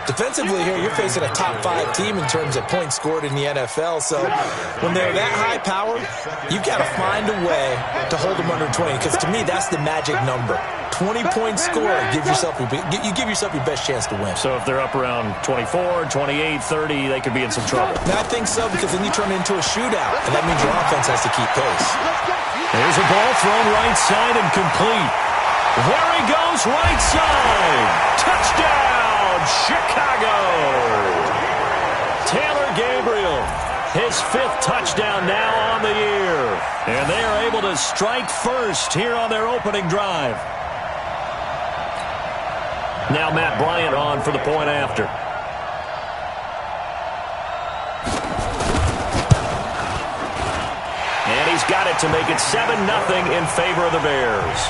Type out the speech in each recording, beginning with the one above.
Defensively here, you're facing a top 5 team in terms of points scored in the NFL. So when they're that high power, you've got to find a way to hold them under 20. Because to me, that's the magic number. 20-point score, you give yourself your best chance to win. So if they're up around 24, 28, 30, they could be in some trouble. And I think so, because then you turn it into a shootout, and that means your offense has to keep pace. Here's a ball thrown right side and complete. There he goes, right side. Touchdown, Chicago. Taylor Gabriel, his 5th touchdown now on the year. And they are able to strike first here on their opening drive. Now Matt Bryant on for the point after. And he's got it to make it 7-0 in favor of the Bears.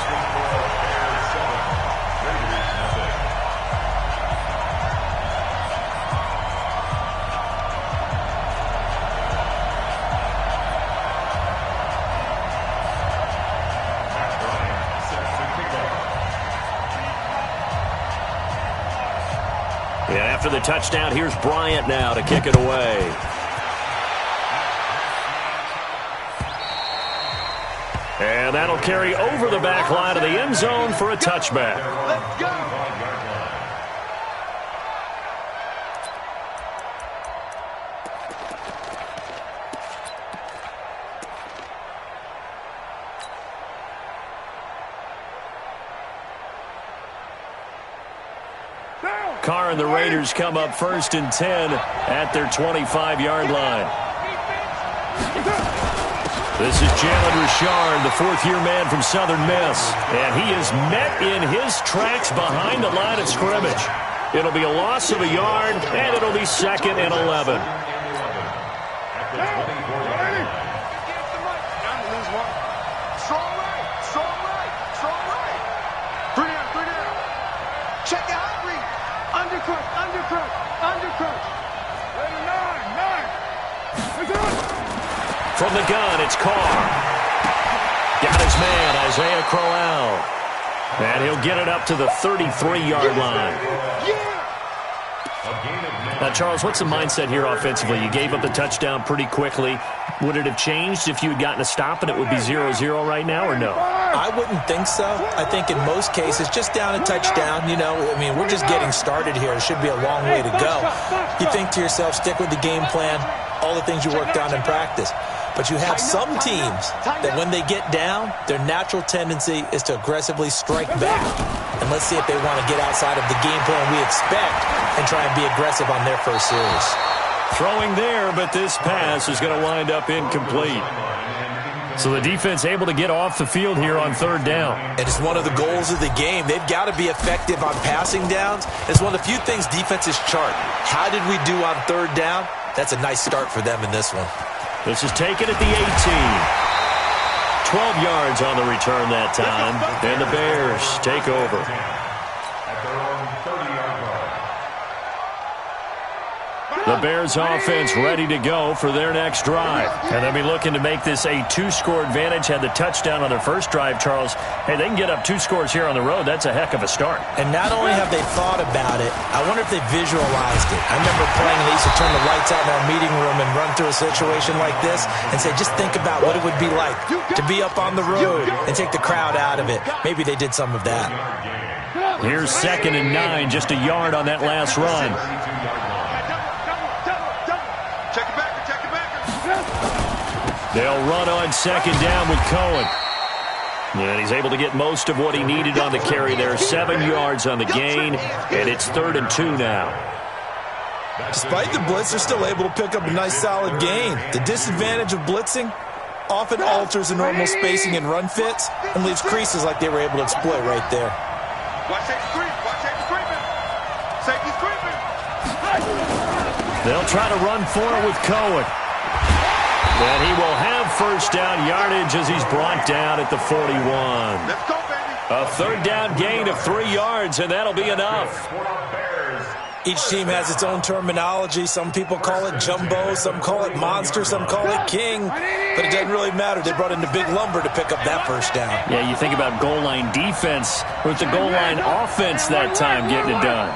And after the touchdown, here's Bryant now to kick it away. And that'll carry over the back line of the end zone for a touchback. Let's go. Carr and the Raiders come up 1st and 10 at their 25-yard line. This is Jalen Richard, the 4th-year man from Southern Miss. And he is met in his tracks behind the line of scrimmage. It'll be a loss of a yard, and it'll be 2nd and 11. From the gun, it's Carr. Got his man, Isaiah Crowell. And he'll get it up to the 33-yard line. Now, Charles, what's the mindset here offensively? You gave up the touchdown pretty quickly. Would it have changed if you had gotten a stop and it would be 0-0 right now, or no? I wouldn't think so. I think in most cases, just down a touchdown, you know, I mean, we're just getting started here. It should be a long way to go. You think to yourself, stick with the game plan, all the things you worked on in practice. But you have some teams that when they get down, their natural tendency is to aggressively strike back. And let's see if they want to get outside of the game plan we expect and try and be aggressive on their first series. Throwing there, but this pass is going to wind up incomplete. So the defense able to get off the field here on 3rd down. And it's one of the goals of the game. They've got to be effective on passing downs. It's one of the few things defenses chart. How did we do on 3rd down? That's a nice start for them in this one. This is taken at the 18. 12 yards on the return that time. And the Bears take over. The Bears offense ready to go for their next drive. And they'll be looking to make this a 2-score advantage. Had the touchdown on their first drive, Charles. Hey, they can get up 2 scores here on the road. That's a heck of a start. And not only have they thought about it, I wonder if they visualized it. I remember playing, they used to turn the lights out in our meeting room and run through a situation like this and say, just think about what it would be like to be up on the road and take the crowd out of it. Maybe they did some of that. Here's 2nd and 9, just a yard on that last run. They'll run on 2nd down with Cohen. And he's able to get most of what he needed on the carry there. 7 yards on the gain, and it's 3rd and 2 now. Despite the blitz, they're still able to pick up a nice solid gain. The disadvantage of blitzing often alters the normal spacing and run fits and leaves creases like they were able to exploit right there. Watch safety creep. Watch safety creeping. Safety's creeping. They'll try to run for it with Cohen. And he will have 1st down yardage as he's brought down at the 41. Let's go, baby. A 3rd down gain of 3 yards, and that'll be enough. Each team has its own terminology. Some people call it jumbo, some call it monster, some call it king. But it doesn't really matter. They brought in the big lumber to pick up that 1st down. Yeah, you think about goal line defense with the goal line offense that time getting it done.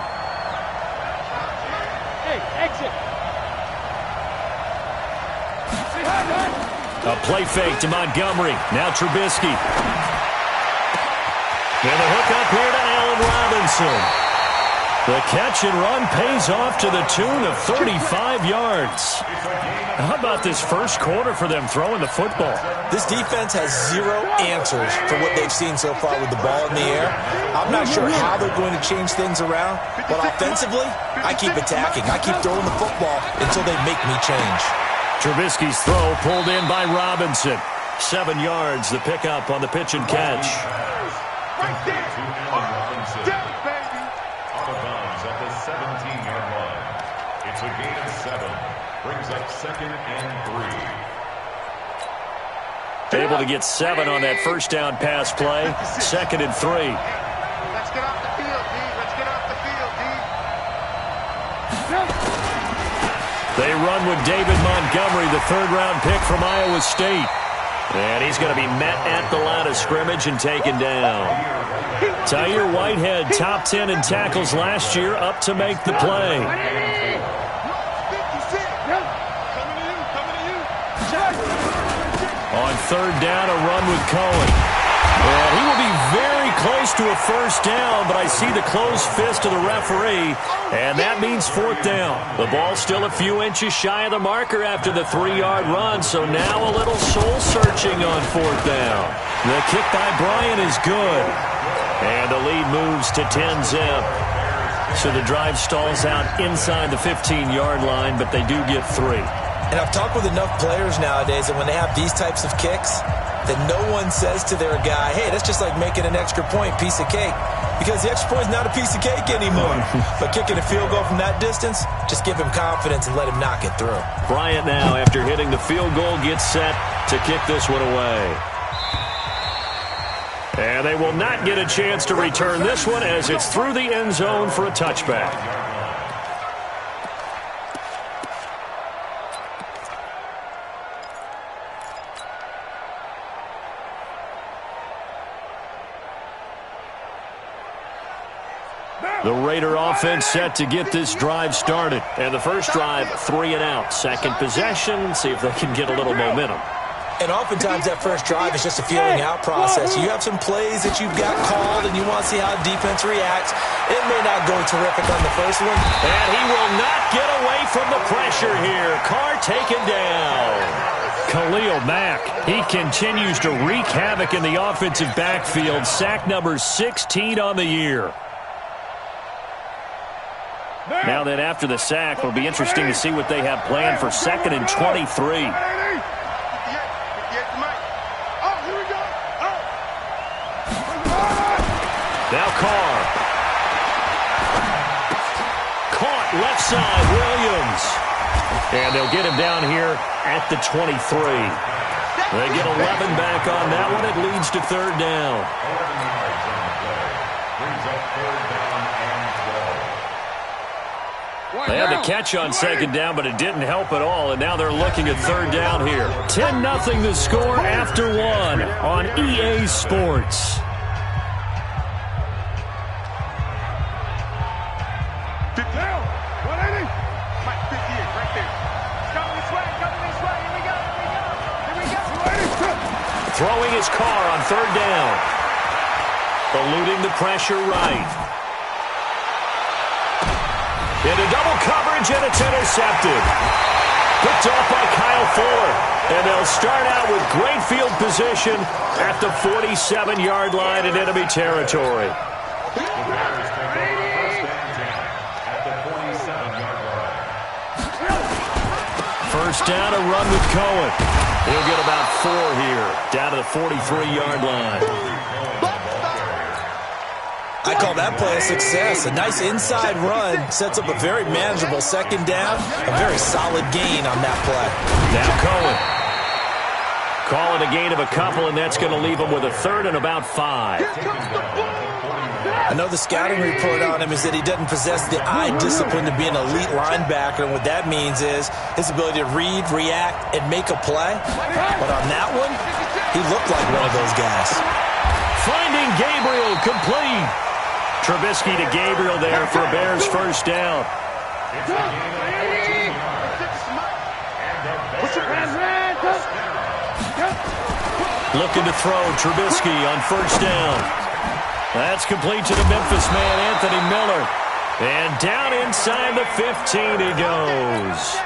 A play fake to Montgomery. Now Trubisky. And the hook up here to Allen Robinson. The catch and run pays off to the tune of 35 yards. How about this first quarter for them throwing the football? This defense has zero answers for what they've seen so far with the ball in the air. I'm not sure how they're going to change things around, but offensively, I keep attacking. I keep throwing the football until they make me change. Trubisky's throw pulled in by Robinson. 7 yards, the pickup on the pitch and catch. Right there. Down, baby. Out of bounds at the 17-yard line. It's a gain of 7. Brings up 2nd and 3. Able to get 7 on that first down pass play. 2nd and 3. Let's get off the field, D. Let's get off the field, D. They run with David Montgomery, the 3rd-round pick from Iowa State. And he's going to be met at the line of scrimmage and taken down. Tyre Whitehead, top 10 in tackles last year, up to make the play. On 3rd down, a run with Cohen. And he will be very close to a first down, but I see the closed fist of the referee, and that means 4th down. The ball still a few inches shy of the marker after the 3-yard run, so now a little soul-searching on 4th down. The kick by Bryant is good, and the lead moves to 10-zip. So the drive stalls out inside the 15-yard line, but they do get 3. And I've talked with enough players nowadays that when they have these types of kicks, that no one says to their guy, hey, that's just like making an extra point, piece of cake. Because the extra point is not a piece of cake anymore. But kicking a field goal from that distance, just give him confidence and let him knock it through. Bryant now, after hitting the field goal, gets set to kick this one away. And they will not get a chance to return this one as it's through the end zone for a touchback. The Raider offense set to get this drive started. And the first drive, 3 and out. Second possession, see if they can get a little momentum. And oftentimes that first drive is just a feeling out process. You have some plays that you've got called and you want to see how the defense reacts. It may not go terrific on the first one. And he will not get away from the pressure here. Carr taken down. Khalil Mack, he continues to wreak havoc in the offensive backfield. Sack number 16 on the year. Now then, after the sack, it'll be interesting to see what they have planned for 2nd and 23. Now Carr. Caught left side, Williams. And they'll get him down here at the 23. They get 11 back on that one. It leads to 3rd down. They had the catch on 2nd down, but it didn't help at all, and now they're looking at 3rd down here. 10-0 the score after 1 on EA Sports. Throwing his Carr on 3rd down. Eluding the pressure right. Into double coverage, and it's intercepted. Picked off by Kyle Fuller. And they'll start out with great field position at the 47-yard line in enemy territory. First down, a run with Cohen. He'll get about 4 here, down to the 43-yard line. I call that play a success. A nice inside run sets up a very manageable 2nd down. A very solid gain on that play. Now Cohen. Call it a gain of a couple, and that's going to leave him with a 3rd and about 5. I know the scouting report on him is that he doesn't possess the eye discipline to be an elite linebacker, and what that means is his ability to read, react, and make a play. But on that one, he looked like one of those guys. Finding Gabriel complete. Trubisky to Gabriel there for a Bears first down. It's a gain of 14 yards. And the Bears looking to throw. Trubisky on first down. That's complete to the Memphis man, Anthony Miller. And down inside the 15 he goes.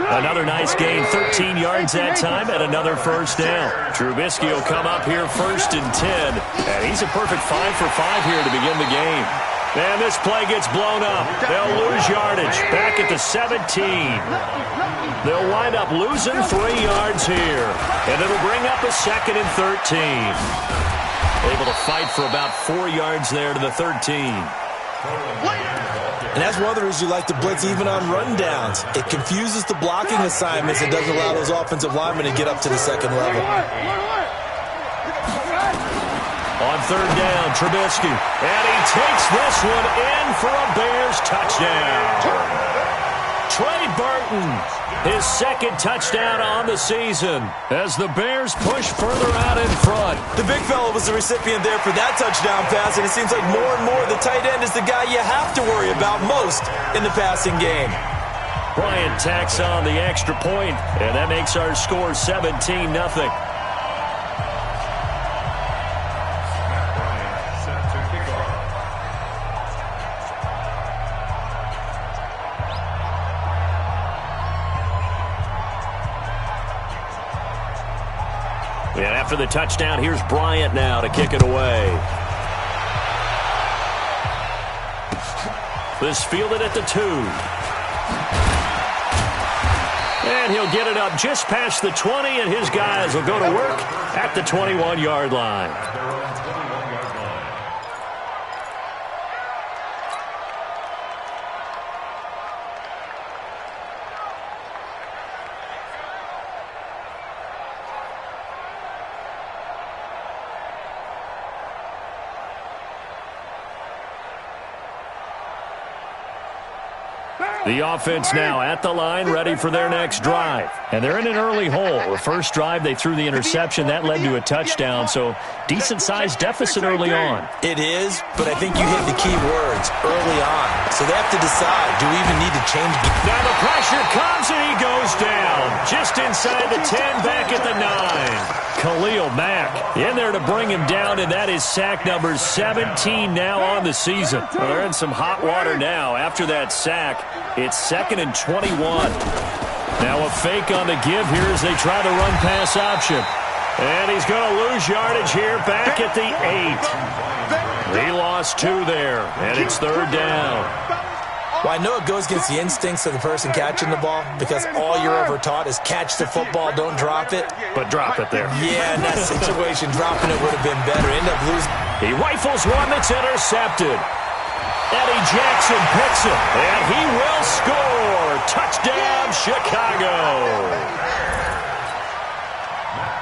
Another nice gain, 13 yards that time, and another first down. Trubisky will come up here first and 10. And he's a perfect 5 for 5 here to begin the game. And this play gets blown up. They'll lose yardage back at the 17. They'll wind up losing 3 yards here. And it'll bring up a second and 13. Able to fight for about 4 yards there to the 13. And that's one of the reasons you like to blitz even on rundowns. It confuses the blocking assignments and doesn't allow those offensive linemen to get up to the second level. On third down, Trubisky. And he takes this one in for a Bears touchdown. Trey Burton, his second touchdown on the season as the Bears push further out in front. The big fella was the recipient there for that touchdown pass, and it seems like more and more the tight end is the guy you have to worry about most in the passing game. Bryant tacks on the extra point, and that makes our score 17-0. And after the touchdown, here's Bryant now to kick it away. This fielded at the 2. And he'll get it up just past the 20, and his guys will go to work at the 21-yard line. The offense now at the line, ready for their next drive. And they're in an early hole. The first drive, they threw the interception. That led to a touchdown, so decent-sized deficit early on. It is, but I think you hit the key words, early on. So they have to decide, do we even need to change? Now the pressure comes, and he goes down. Just inside the 10, back at the 9. Khalil Mack in there to bring him down, and that is sack number 17 now on the season. Well, they're in some hot water now. After that sack, it's 2nd and 21. Now a fake on the give here as they try the run pass option. And he's going to lose yardage here back at the 8. He lost 2 there, and it's 3rd down. Well, I know it goes against the instincts of the person catching the ball because all you're ever taught is catch the football, don't drop it. But drop it there. Yeah, in that situation, dropping it would have been better. End up losing. He rifles one that's intercepted. Eddie Jackson picks it, and he will score. Touchdown, Chicago.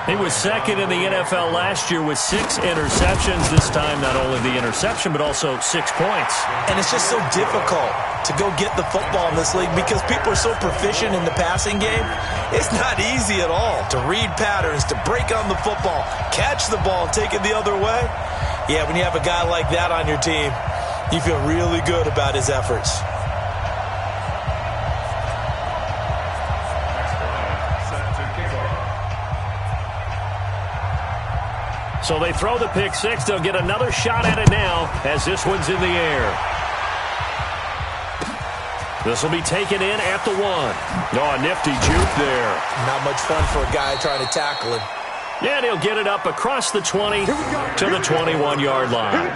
He was 2nd in the NFL last year with 6 interceptions. This time, not only the interception, but also 6 points. And it's just so difficult to go get the football in this league because people are so proficient in the passing game. It's not easy at all to read patterns, to break on the football, catch the ball, take it the other way. Yeah, when you have a guy like that on your team, you feel really good about his efforts. So they throw the pick 6. They'll get another shot at it now as this one's in the air. This will be taken in at the 1. Oh, a nifty juke there. Not much fun for a guy trying to tackle him. And he'll get it up across the 20 to the 21-yard line.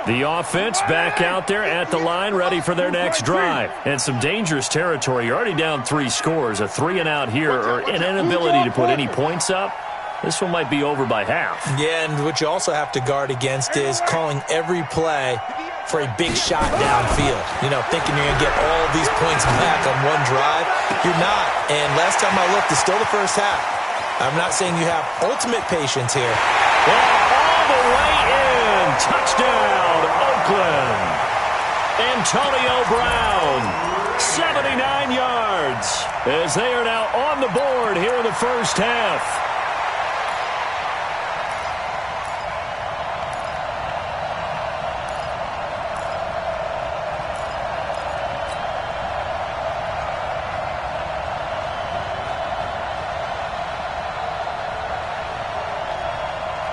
The offense back out there at the line, ready for their next drive. And some dangerous territory. You're already down 3 scores. A 3-and-out here, or an inability to put any points up. This one might be over by half. Yeah, and what you also have to guard against is calling every play for a big shot downfield. You know, thinking you're going to get all these points back on one drive. You're not. And last time I looked, it's still the first half. I'm not saying you have ultimate patience here. Well, all the way in. Antonio Brown. 79 yards as they are now on the board here in the first half.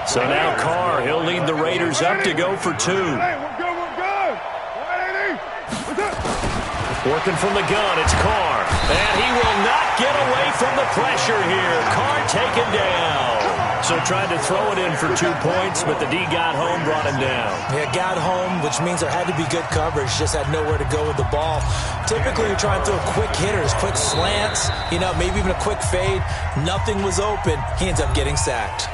So now Carr, he'll lead the Raiders up to go for 2. Hey, we're good, we're good. 180. Working from the gun, it's Carr. And he will not get away from the pressure here. Carr taken down. So tried to throw it in for 2 points, but the D got home, brought him down. Yeah, got home, which means there had to be good coverage. Just had nowhere to go with the ball. Typically, you're trying to throw quick hitters, quick slants, maybe even a quick fade. Nothing was open. He ends up getting sacked.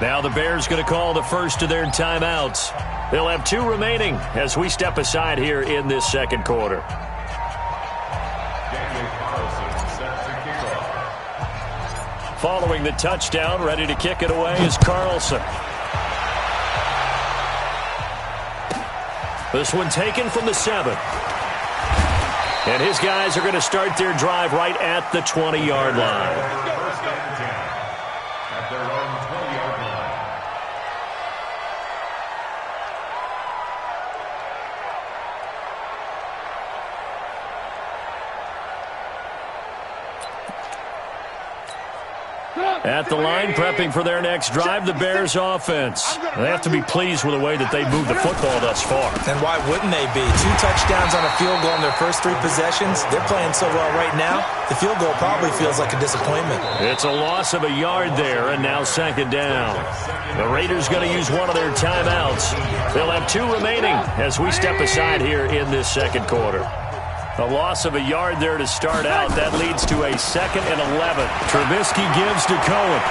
Now the Bears going to call the first of their timeouts. They'll have 2 remaining as we step aside here in this second quarter. Following the touchdown, ready to kick it away is Carlson. This one taken from the 7. And his guys are going to start their drive right at the 20-yard line. At the line, prepping for their next drive, the Bears offense. They have to be pleased with the way that they moved the football thus far. And why wouldn't they be? 2 touchdowns on a field goal in their first 3 possessions. They're playing so well right now, the field goal probably feels like a disappointment. It's a loss of a yard there, and now second down. The Raiders going to use one of their timeouts. They'll have 2 remaining as we step aside here in this second quarter. A loss of a yard there to start out. That leads to a 2nd and 11. Trubisky gives to Cohen.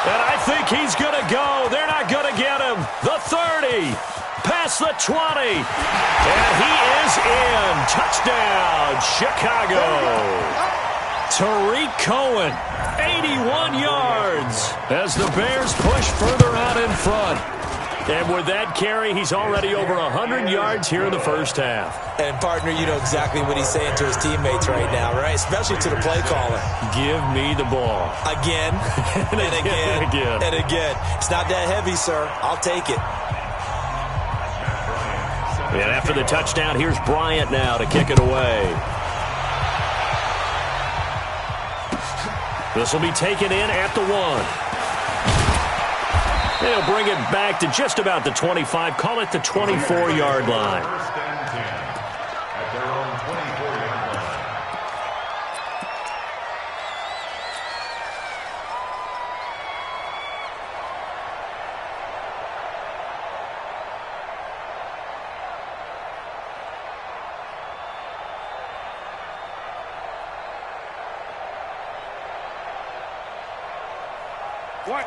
And I think he's going to go. They're not going to get him. The 30. Past the 20. And he is in. Touchdown, Chicago. Tariq Cohen, 81 yards as the Bears push further out in front. And with that carry, he's already over 100 yards here in the first half. And, partner, you know exactly what he's saying to his teammates right now, right? Especially to the play caller. Give me the ball. Again, and again, and again. It's not that heavy, sir. I'll take it. And after the touchdown, here's Bryant now to kick it away. This will be taken in at the 1. They'll bring it back to just about the 25. Call it the 24-yard line. First and 10 at their own 24-yard line.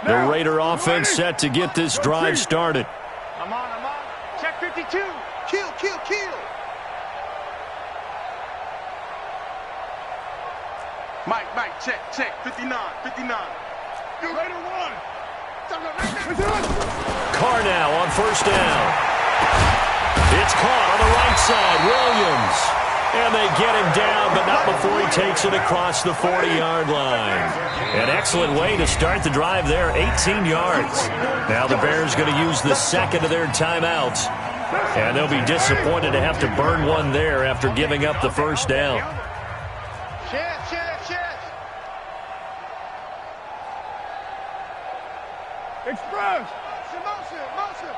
The Raider offense set to get this drive started. I'm on. Check 52. Kill. Mike, check. 59. You Raider 1. Carr now on first down. It's caught on the right side. Williams. And they get him down, but not before he takes it across the 40-yard line. An excellent way to start the drive there, 18 yards. Now the Bears going to use the 2nd of their timeouts. And they'll be disappointed to have to burn one there after giving up the first down. Chest. Express. Motion.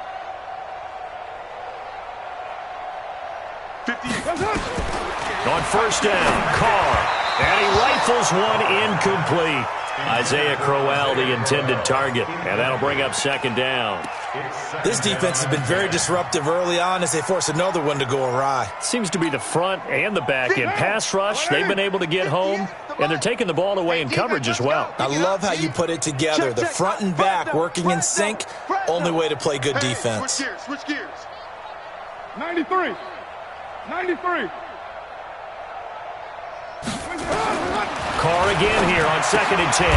58. On first down, Carr. And he rifles one incomplete. Isaiah Crowell, the intended target. And that'll bring up second down. This defense has been very disruptive early on as they force another one to go awry. Seems to be the front and the back end. Pass rush, they've been able to get home. And they're taking the ball away in coverage as well. I love how you put it together. The front and back working in sync. Only way to play good defense. Switch gears. 93. Carr again here on 2nd and 10.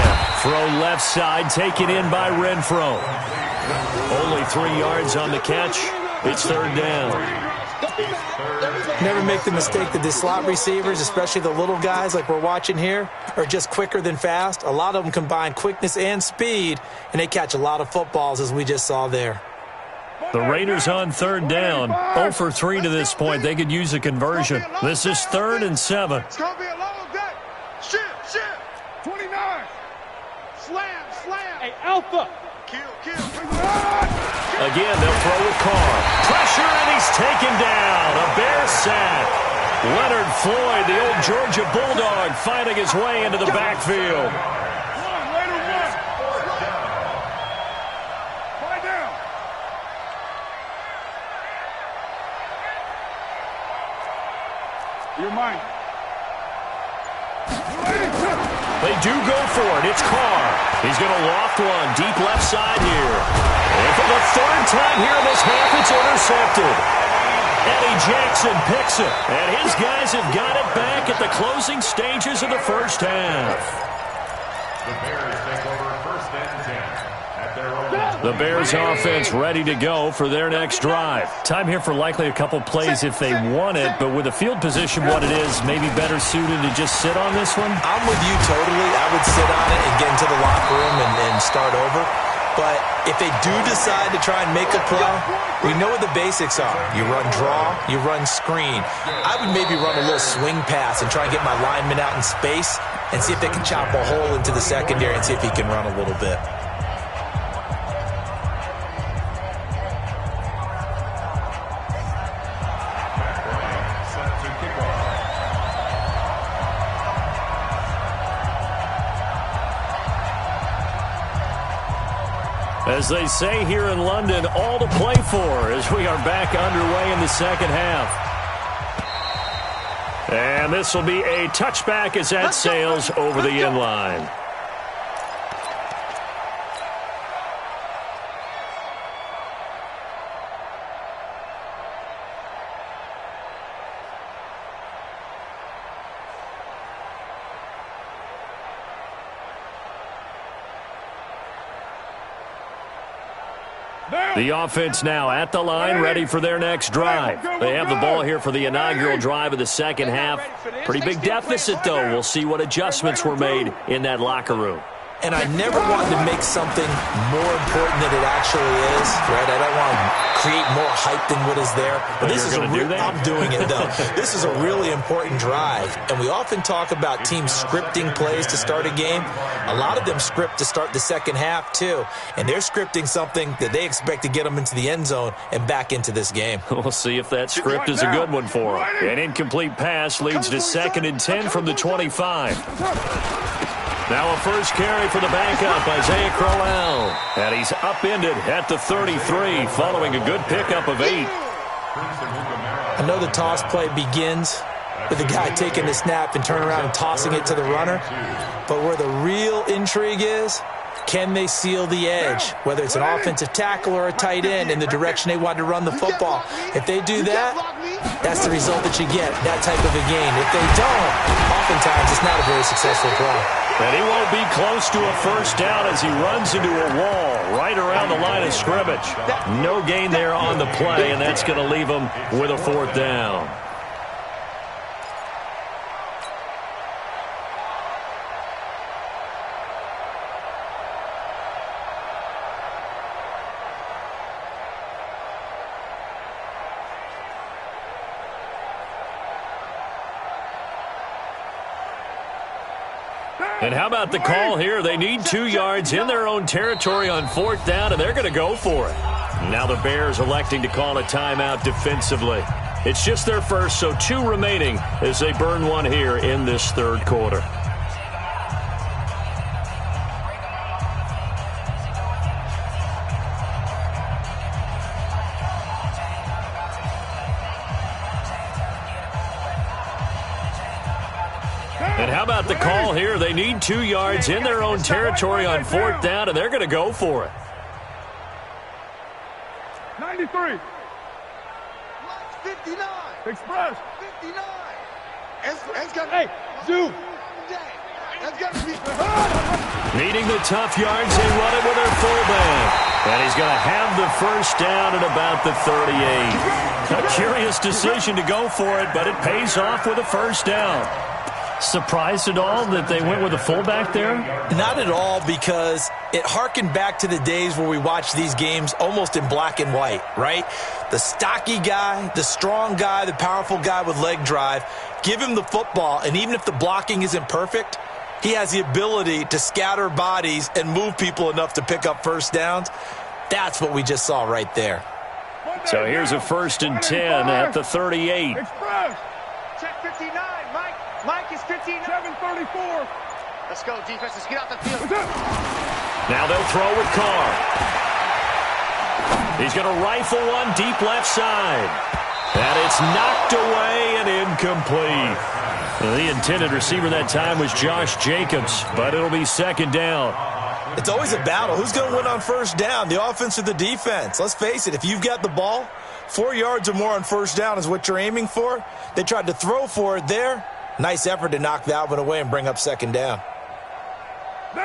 Throw left side, taken in by Renfro. Only 3 yards on the catch. It's third down. Never make the mistake that the slot receivers, especially the little guys like we're watching here, are just quicker than fast. A lot of them combine quickness and speed, and they catch a lot of footballs, as we just saw there. The Raiders on third down. 0 for 3 to this point. They could use a conversion. This is 3rd and 7. It's going to be a long day. Shift. 29. Slam. Hey, Alpha. Kill. Again, they'll throw with Carr. Pressure, and he's taken down. A Bear sack. Leonard Floyd, the old Georgia Bulldog, fighting his way into the backfield. You're mine. They do go for it. It's Carr. He's going to loft one deep left side here. And for the 3rd time here in this half, it's intercepted. Eddie Jackson picks it. And his guys have got it back at the closing stages of the first half. The Bears take over 1st and 10 at their own. The Bears offense ready to go for their next drive. Time here for likely a couple plays if they want it, but with the field position what it is, maybe better suited to just sit on this one? I'm with you totally. I would sit on it and get into the locker room and start over. But if they do decide to try and make a play, we know what the basics are. You run draw, you run screen. I would maybe run a little swing pass and try and get my lineman out in space and see if they can chop a hole into the secondary and see if he can run a little bit. As they say here in London, all to play for as we are back underway in the second half. And this will be a touchback as that sails over the end line. The offense now at the line, ready for their next drive. They have the ball here for the inaugural drive of the second half. Pretty big deficit, though. We'll see what adjustments were made in that locker room. And I never wanted to make something more important than it actually is, right? I don't want to create more hype than what is there. But this is I'm doing it, though. This is a really important drive. And we often talk about teams scripting plays to start a game. A lot of them script to start the second half, too. And they're scripting something that they expect to get them into the end zone and back into this game. We'll see if that script is a good one for them. An incomplete pass leads to 2nd and 10 from the 25. Now a first carry for the backup, Isaiah Crowell. And he's upended at the 33, following a good pickup of 8. I know the toss play begins with the guy taking the snap and turning around and tossing it to the runner. But where the real intrigue is, can they seal the edge? Whether it's an offensive tackle or a tight end in the direction they want to run the football. If they do that, that's the result that you get, that type of a game. If they don't, oftentimes it's not a very successful play. And he won't be close to a first down as he runs into a wall right around the line of scrimmage. No gain there on the play, and that's going to leave him with a 4th down. And how about the call here? They need 2 yards in their own territory on 4th down, and they're going to go for it. Now the Bears electing to call a timeout defensively. It's just their first, so 2 remaining as they burn one here in this 3rd quarter. And how about the call here? They need 2 yards in their own territory on 4th down, and they're going to go for it. 93. 59. Express. 59. Hey, Zoo. Needing the tough yards, they run it with their fullback. And he's going to have the first down at about the 38. A curious decision to go for it, but it pays off with a first down. Surprised at all that they went with a fullback there? Not at all, because it harkened back to the days where we watched these games almost in black and white, right? The stocky guy, the strong guy, the powerful guy with leg drive, give him the football, and even if the blocking isn't perfect, he has the ability to scatter bodies and move people enough to pick up first downs. That's what we just saw right there. So here's a 1st and 10 at the 38. Check 59, Mike. Mike is 59. 734. Let's go, defense. Let's get out the field. Now they'll throw with Carr. He's going to rifle one deep left side. And it's knocked away and incomplete. The intended receiver that time was Josh Jacobs, but it'll be 2nd down. It's always a battle. Who's going to win on first down, the offense or the defense? Let's face it, if you've got the ball, 4 yards or more on first down is what you're aiming for. They tried to throw for it there. Nice effort to knock that one away and bring up 2nd down.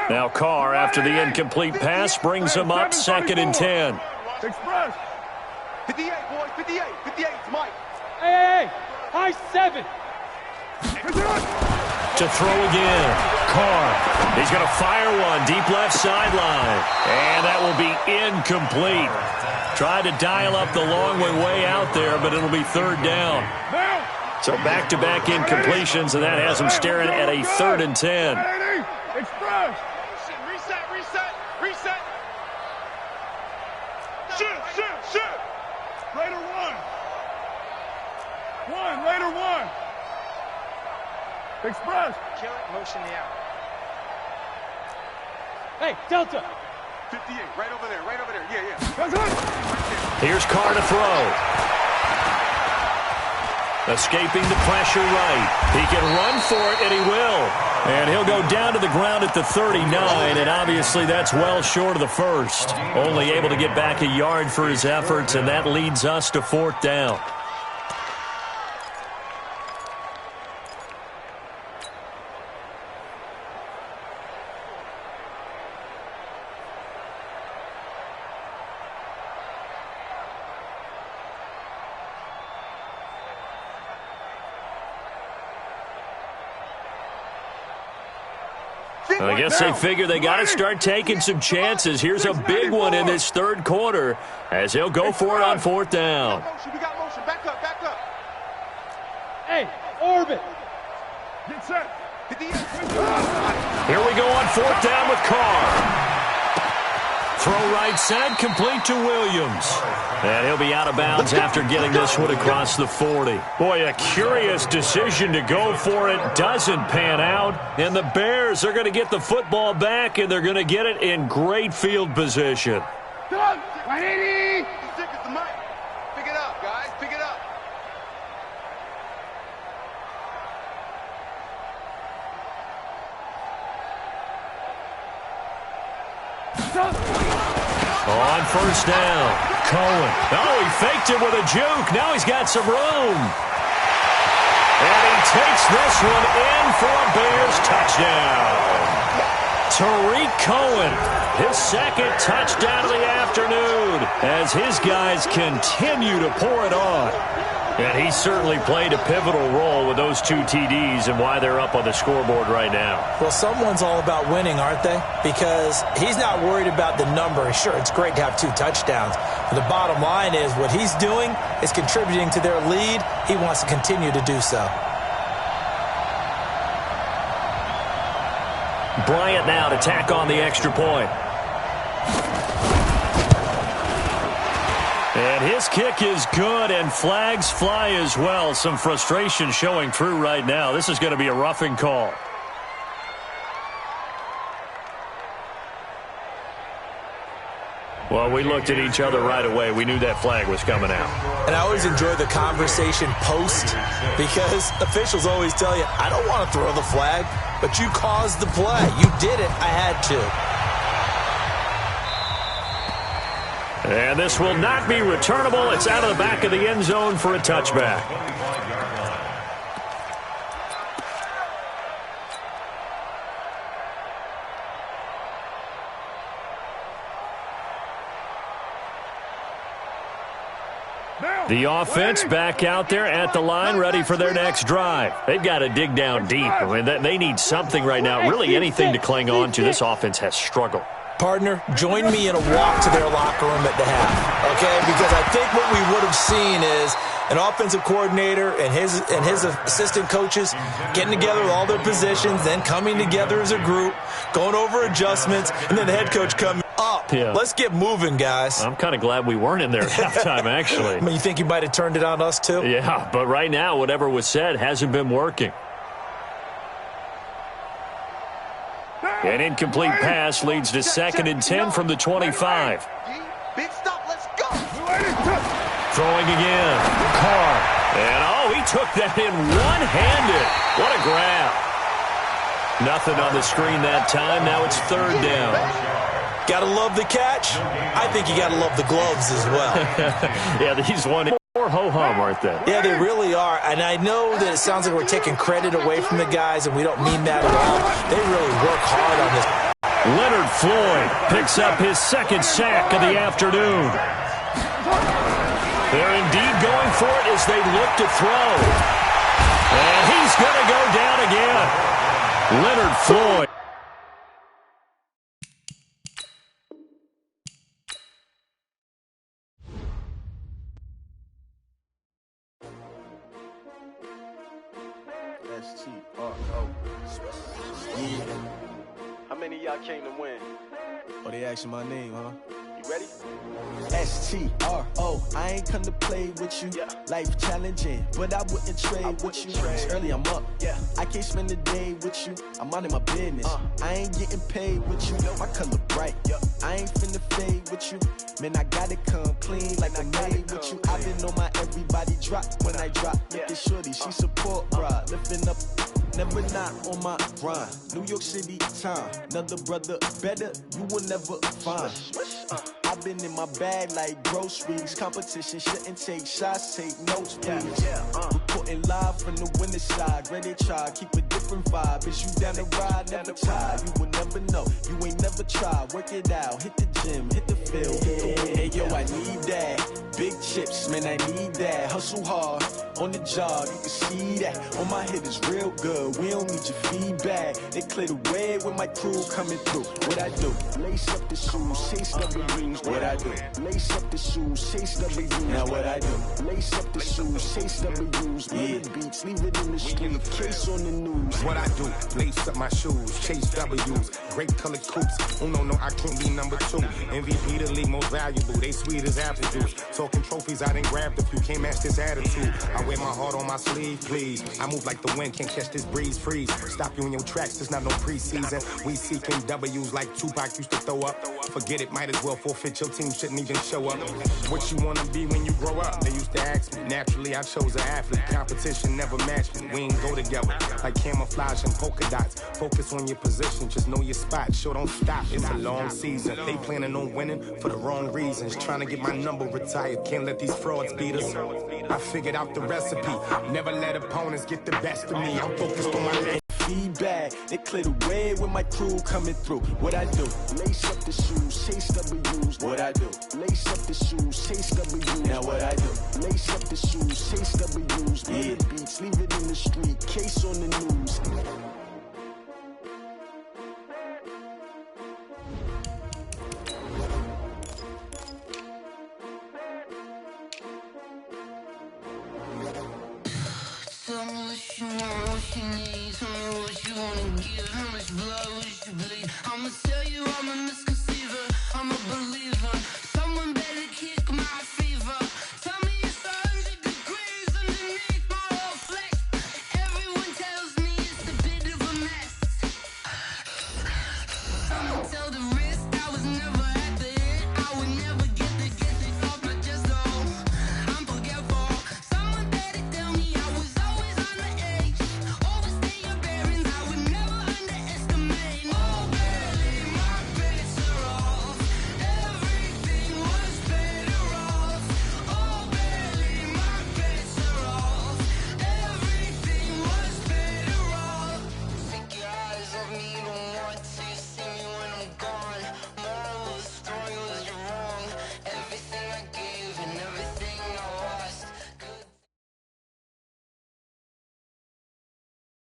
Now Carr, after the incomplete pass, brings him up 2nd and 10. Express. 58, boys. 58. 58 to Mike. Hey, high 7. To throw again. Carr. He's going to fire one deep left sideline. And that will be incomplete. Tried to dial up the long way out there, but it'll be 3rd down. So back-to-back incompletions, and that has him staring at a 3rd and 10. Express. Reset. Shoot. Raider 1. Raider 1. Express. Kill it, motion the out. Hey, Delta. 58, right over there. Yeah. Here's Carr to throw. Escaping the pressure right. He can run for it, and he will. And he'll go down to the ground at the 39, and obviously that's well short of the first. Only able to get back a yard for his efforts, and that leads us to 4th down. I guess they figure they got to start taking some chances. Here's a big one in this 3rd quarter as he'll go for it on 4th down. We got motion. Back up. Hey, orbit. Get set. Here we go on 4th down with Carr. Throw right side, complete to Williams. And he'll be out of bounds after getting this one across the 40. Boy, a curious decision to go for it. Doesn't pan out. And the Bears are going to get the football back, and they're going to get it in great field position. 180. Stick with the mic. Pick it up, guys. Pick it up. On 1st down, Cohen. Oh, he faked it with a juke. Now he's got some room. And he takes this one in for a Bears touchdown. Tariq Cohen, his 2nd touchdown of the afternoon as his guys continue to pour it on. And he certainly played a pivotal role with those 2 TDs and why they're up on the scoreboard right now. Well, someone's all about winning, aren't they? Because he's not worried about the number. Sure, it's great to have 2 touchdowns. But the bottom line is what he's doing is contributing to their lead. He wants to continue to do so. Bryant now to tack on the extra point. And his kick is good, and flags fly as well. Some frustration showing through right now. This is going to be a roughing call. Well, we looked at each other right away. We knew that flag was coming out. And I always enjoy the conversation post because officials always tell you, I don't want to throw the flag, but you caused the play. You did it. I had to. And this will not be returnable. It's out of the back of the end zone for a touchback. The offense back out there at the line, ready for their next drive. They've got to dig down deep. I mean, they need something right now, really anything to cling on to. This offense has struggled. Partner, join me in a walk to their locker room at the half, okay? Because I think what we would have seen is an offensive coordinator and his assistant coaches getting together with all their positions, then coming together as a group, going over adjustments, and then the head coach coming up. Yeah. Let's get moving, guys. I'm kind of glad we weren't in there at halftime, actually. I mean, you think you might have turned it on us, too? Yeah, but right now, whatever was said hasn't been working. An incomplete pass leads to 2nd and 10 from the 25. Big stop, let's go. Throwing again. Carr. And, he took that in one-handed. What a grab. Nothing on the screen that time. Now it's 3rd down. Got to love the catch. I think you got to love the gloves as well. Yeah, these one more ho-hum, aren't they? Yeah, they really are. And I know that it sounds like we're taking credit away from the guys, and we don't mean that at all. They really work hard on this. Leonard Floyd picks up his 2nd sack of the afternoon. They're indeed going for it as they look to throw. And he's going to go down again. Leonard Floyd. Yeah. How many of y'all came to win? Oh, they asking my name, huh? You ready? STRO, I ain't come to play with you. Yeah. Life challenging, but I wouldn't trade with you. It's early, I'm up. Yeah. I can't spend the day with you. I'm out of my business. I ain't getting paid with you. My color bright. I ain't finna fade with you. Man, I gotta come clean like I made with you. I been on my everybody drop when I drop. Look at shorty, she support bra. Lifting up, never not on my grind. New York City time, another brother better, you will never find. I've been in my bag like groceries. Competition shouldn't take shots, take notes, please. Reporting live from the winning side. Ready to try, keep a different vibe. Is you down the ride, never tired. You will never know, you ain't never tried. Work it out, hit the gym, hit the field. Hey yo, I need that. Big chips, man, I need that. Hustle hard, on the job, you can see that. On my head is real good, we don't need your feedback. They clear the way with my crew coming through. What I do? Lace up the shoes, chase W's. What I do? Lace up the shoes, chase W's. Now what I do? Lace up the shoes, chase W's. Yeah, beats, leave it in the street, case on the news. What I do? Lace up my shoes, chase W's. Great colored coops. Oh no, I can't be number 2. MVP the league most valuable. They sweet as apple juice. Talking trophies, I done grabbed a few. Can't match this attitude. I wear my heart on my sleeve, please. I move like the wind, can't catch this breeze, freeze. Stop you in your tracks, there's not no preseason. We seeking W's like Tupac used to throw up. Forget it, might as well forfeit. Your team shouldn't even show up. What you wanna be when you grow up? They used to ask me. Naturally, I chose an athlete. Competition never matched me. We ain't go together like camouflage and polka dots. Focus on your position, just know your spot. Sure, don't stop. It's a long season. They planning on winning for the wrong reasons. Trying to get my number retired. Can't let these frauds beat us. I figured out the recipe. Never let opponents get the best of me. I'm focused on my feedback. They clear the way with my crew coming through. What I do? Lace up the shoes, chase W's. What I do? Lace up the shoes, chase W's. Now